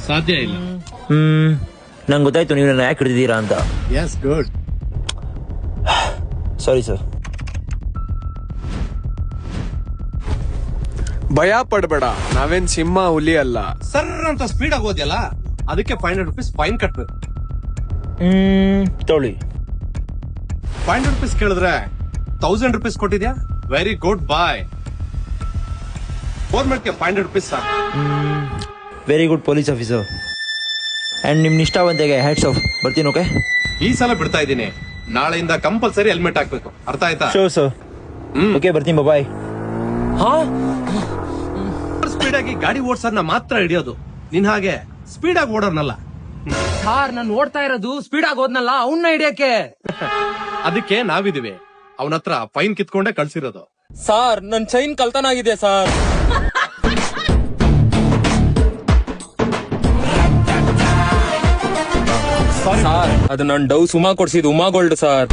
ಸಾಧ್ಯ ಇಲ್ಲ. ನಂಗೆ ಗೊತ್ತಾಯ್ತು ನೀವು ನನ್ನ ಯಾಕೆ ಹಿಡಿದಿದ್ದೀರಾ ಅಂತ. Yes good. Sorry sir. ಭಯ ಪಡ್ಬೇಡ, ನಾವೇನ್ ಸಿಂಹ ಹುಲಿ ಅಲ್ಲ. ಸರ್ ಅಂತ ಸ್ಪೀಡ್ ಆಗೋದ್ಯಲ್ಲ, ಅದಕ್ಕೆ 500 ರೂಪೀಸ್ ಫೈನ್ ಕಟ್ಬೇಕು. ತೊಳಿ. 500 ರೂಪೀಸ್ ಕೇಳಿದ್ರೆ 1000 ರೂಪೀಸ್ ಕೊಟ್ಟಿದ್ಯಾ. ವೆರಿ ಗುಡ್ ಬಾಯ್. ಗೌರ್ಮೆಂಟ್ಗೆ 500 ರೂಪೀಸ್ ಸಾಕು. Very good police officer. And ನಿಮ್ ನಿಷ್ಠಾವಂತೆಗೆ ಹ್ಯಾಟ್ಸ್ ಆಫ್. ಬರ್ತೀನಿ. ಓಕೆ, ಈ ಸಲ ಬಿಡ್ತಾ ಇದ್ದೀನಿ. ನಾಳೆಯಿಂದ ಕಂಪಲ್ಸರಿ ಹೆಲ್ಮೆಟ್ ಹಾಕ್ಬೇಕು. ಅರ್ಥ ಆಯ್ತಾ? Sure sir. ಓಕೆ, ಬರ್ತೀನಿ. ಬಾಯ್. ಸ್ಪೀಡ್ ಆಗಿ ಗಾಡಿ ಓಡ್ಸೋರ್ನ ಮಾತ್ರ ಹಿಡಿಯೋದು. ನಿನ್ ಹಾಗೆ ಸ್ಪೀಡ್ ಆಗಿ ಓಡೋರ್ನಲ್ಲ. ಸಾರ್ ನಾನು ಓಡ್ತಾ ಇರೋದು ಸ್ಪೀಡ್ ಆಗಿ ಹೋದ್ನಲ್ಲ ಅವನ್ನ ಹಿಡಿಯಕ್ಕೆ. ಅದಕ್ಕೆ ನಾವಿದೀವಿ. ಅವನ ಹತ್ರ ಫೈನ್ ಕಿತ್ಕೊಂಡೆ ಕಳ್ಸಿರೋದು. ಸಾರ್ ನನ್ ಚೈನ್ ಕಳ್ತನ ಆಗಿದೆ ಸಾರ್. ಸಾರ್ ಅದು ನನ್ ಡವ್ ಸುಮಾ ಕೊಡ್ಸಿದ್ ಉಮಾ ಗೋಲ್ಡ್ ಸಾರ್.